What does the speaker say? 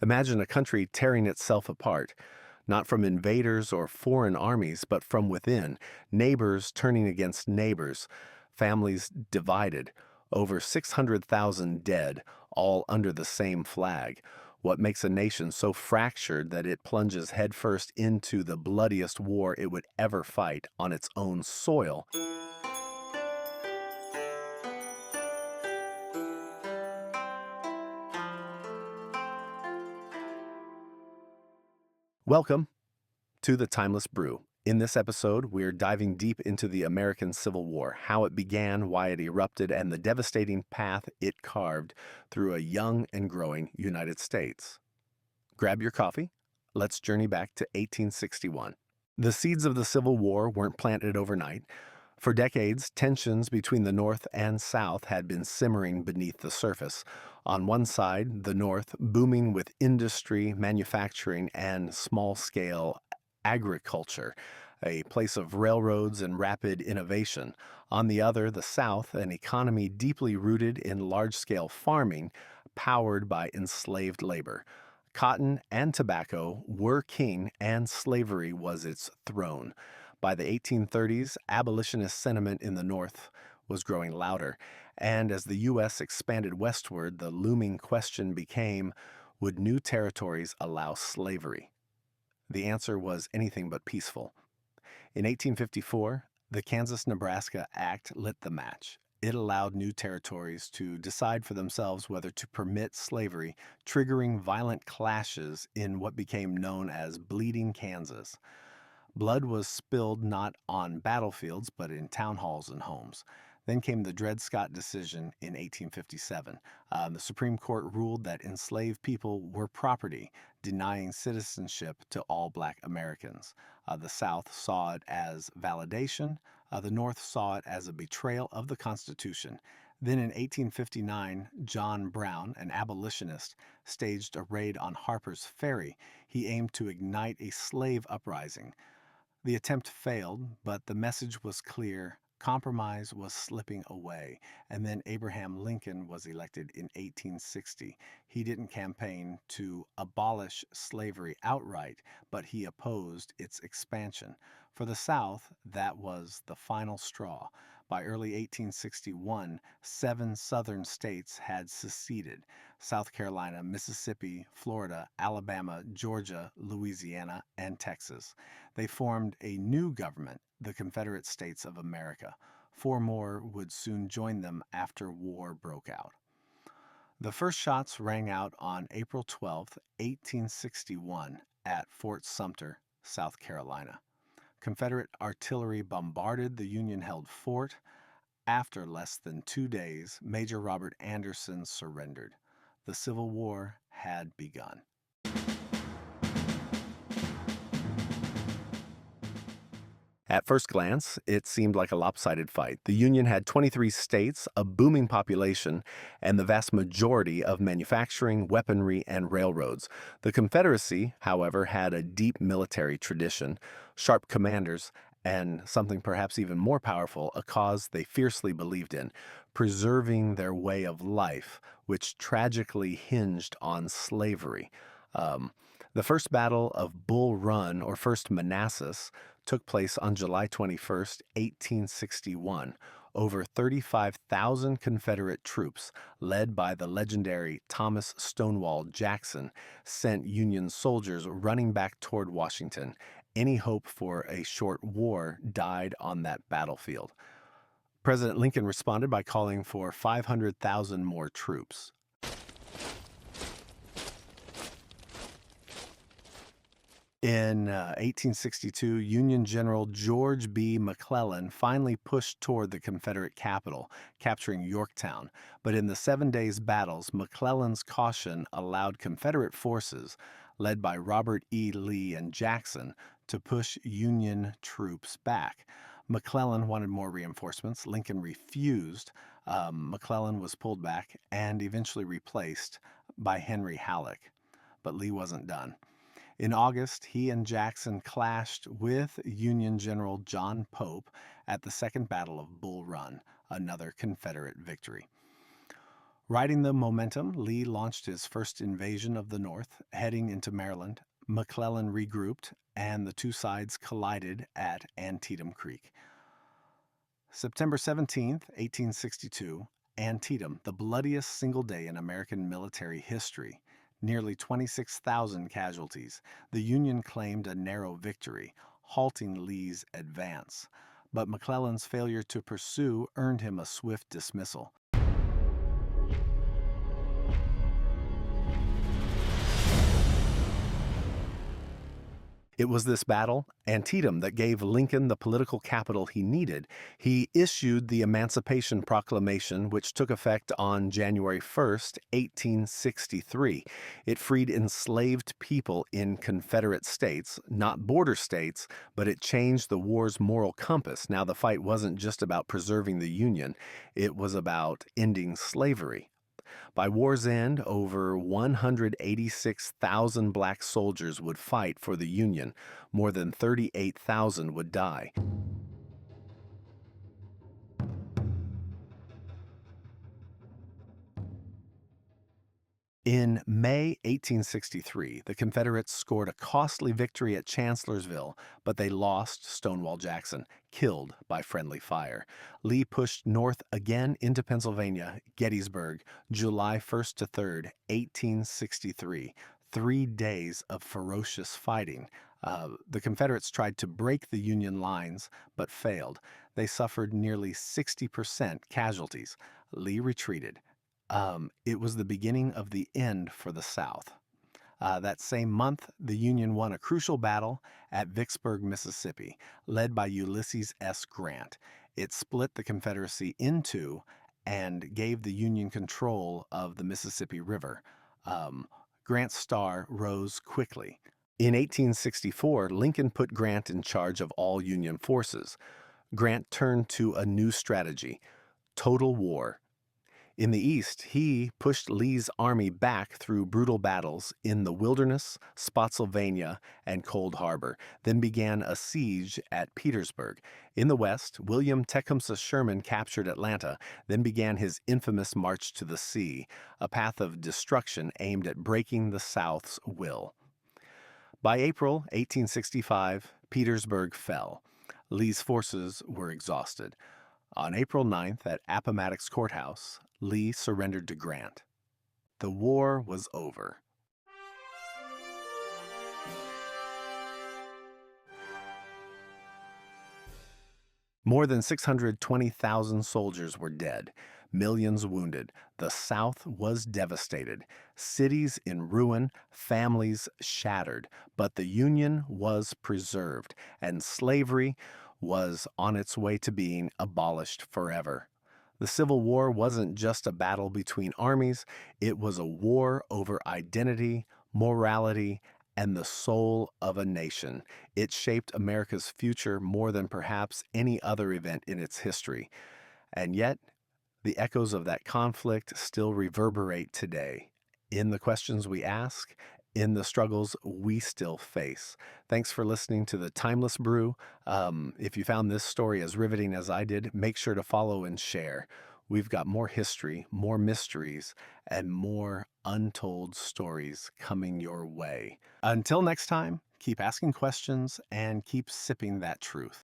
Imagine a country tearing itself apart, not from invaders or foreign armies, but from within, neighbors turning against neighbors, families divided, over 600,000 dead, all under the same flag. What makes a nation so fractured that it plunges headfirst into the bloodiest war it would ever fight on its own soil? Welcome to the Timeless Brew. In this episode, we're diving deep into the American Civil War, how it began, why it erupted, and the devastating path it carved through a young and growing United States. Grab your coffee. Let's journey back to 1861. The seeds of the Civil War weren't planted overnight. For decades, tensions between the North and South had been simmering beneath the surface. On one side, the North, booming with industry, manufacturing, and small-scale agriculture, a place of railroads and rapid innovation. On the other, the South, an economy deeply rooted in large-scale farming, powered by enslaved labor. Cotton and tobacco were king, and slavery was its throne. By the 1830s, abolitionist sentiment in the North was growing louder, and as the U.S. expanded westward, the looming question became, would new territories allow slavery? The answer was anything but peaceful. In 1854, the Kansas-Nebraska Act lit the match. It allowed new territories to decide for themselves whether to permit slavery, triggering violent clashes in what became known as Bleeding Kansas. Blood was spilled not on battlefields, but in town halls and homes. Then came the Dred Scott decision in 1857. The Supreme Court ruled that enslaved people were property, denying citizenship to all black Americans. The South saw it as validation. The North saw it as a betrayal of the Constitution. Then in 1859, John Brown, an abolitionist, staged a raid on Harper's Ferry. He aimed to ignite a slave uprising. The attempt failed, but the message was clear. Compromise was slipping away, and then Abraham Lincoln was elected in 1860. He didn't campaign to abolish slavery outright, but he opposed its expansion. For the South, that was the final straw. By early 1861, 7 southern states had seceded: South Carolina, Mississippi, Florida, Alabama, Georgia, Louisiana, and Texas. They formed a new government, the Confederate States of America. 4 more would soon join them after war broke out. The first shots rang out on April 12, 1861, at Fort Sumter, South Carolina. Confederate artillery bombarded the Union-held fort. After less than 2 days, Major Robert Anderson surrendered. The Civil War had begun. At first glance, it seemed like a lopsided fight. The Union had 23 states, a booming population, and the vast majority of manufacturing, weaponry, and railroads. The Confederacy, however, had a deep military tradition, sharp commanders, and something perhaps even more powerful, a cause they fiercely believed in: preserving their way of life, which tragically hinged on slavery. The first battle of Bull Run, or First Manassas, took place on July 21, 1861. Over 35,000 Confederate troops, led by the legendary Thomas Stonewall Jackson, sent Union soldiers running back toward Washington. Any hope for a short war died on that battlefield. President Lincoln responded by calling for 500,000 more troops. In 1862, Union General George B. McClellan finally pushed toward the Confederate capital, capturing Yorktown. But in the 7 days' battles, McClellan's caution allowed Confederate forces, led by Robert E. Lee and Jackson, to push Union troops back. McClellan wanted more reinforcements. Lincoln refused. McClellan was pulled back and eventually replaced by Henry Halleck. But Lee wasn't done. In August, he and Jackson clashed with Union General John Pope at the Second Battle of Bull Run, another Confederate victory. Riding the momentum, Lee launched his first invasion of the North, heading into Maryland. McClellan regrouped, and the two sides collided at Antietam Creek. September 17th, 1862, Antietam, the bloodiest single day in American military history. Nearly 26,000 casualties. The Union claimed a narrow victory, halting Lee's advance. But McClellan's failure to pursue earned him a swift dismissal. It was this battle, Antietam, that gave Lincoln the political capital he needed. He issued the Emancipation Proclamation, which took effect on January 1st, 1863. It freed enslaved people in Confederate states, not border states, but it changed the war's moral compass. Now, the fight wasn't just about preserving the Union, it was about ending slavery. By war's end, over 186,000 black soldiers would fight for the Union. More than 38,000 would die. In May 1863, the Confederates scored a costly victory at Chancellorsville, but they lost Stonewall Jackson, killed by friendly fire. Lee pushed north again into Pennsylvania, Gettysburg, July 1st to 3rd, 1863. 3 days of ferocious fighting. The Confederates tried to break the Union lines, but failed. They suffered nearly 60% casualties. Lee retreated. It was the beginning of the end for the South. That same month, the Union won a crucial battle at Vicksburg, Mississippi, led by Ulysses S. Grant. It split the Confederacy in two and gave the Union control of the Mississippi River. Grant's star rose quickly. In 1864, Lincoln put Grant in charge of all Union forces. Grant turned to a new strategy: total war. In the East, he pushed Lee's army back through brutal battles in the Wilderness, Spotsylvania, and Cold Harbor, then began a siege at Petersburg. In the West, William Tecumseh Sherman captured Atlanta, then began his infamous march to the sea, a path of destruction aimed at breaking the South's will. By April 1865, Petersburg fell. Lee's forces were exhausted. On April 9th at Appomattox Courthouse, Lee surrendered to Grant. The war was over. More than 620,000 soldiers were dead, millions wounded. The South was devastated, cities in ruin, families shattered. But the Union was preserved, and slavery was on its way to being abolished forever. The Civil War wasn't just a battle between armies, it was a war over identity, morality, and the soul of a nation. It shaped America's future more than perhaps any other event in its history. And yet, the echoes of that conflict still reverberate today, in the questions we ask, in the struggles we still face. Thanks for listening to the Timeless Brew. If you found this story as riveting as I did, make sure to follow and share. We've got more history, more mysteries, and more untold stories coming your way. Until next time, keep asking questions and keep sipping that truth.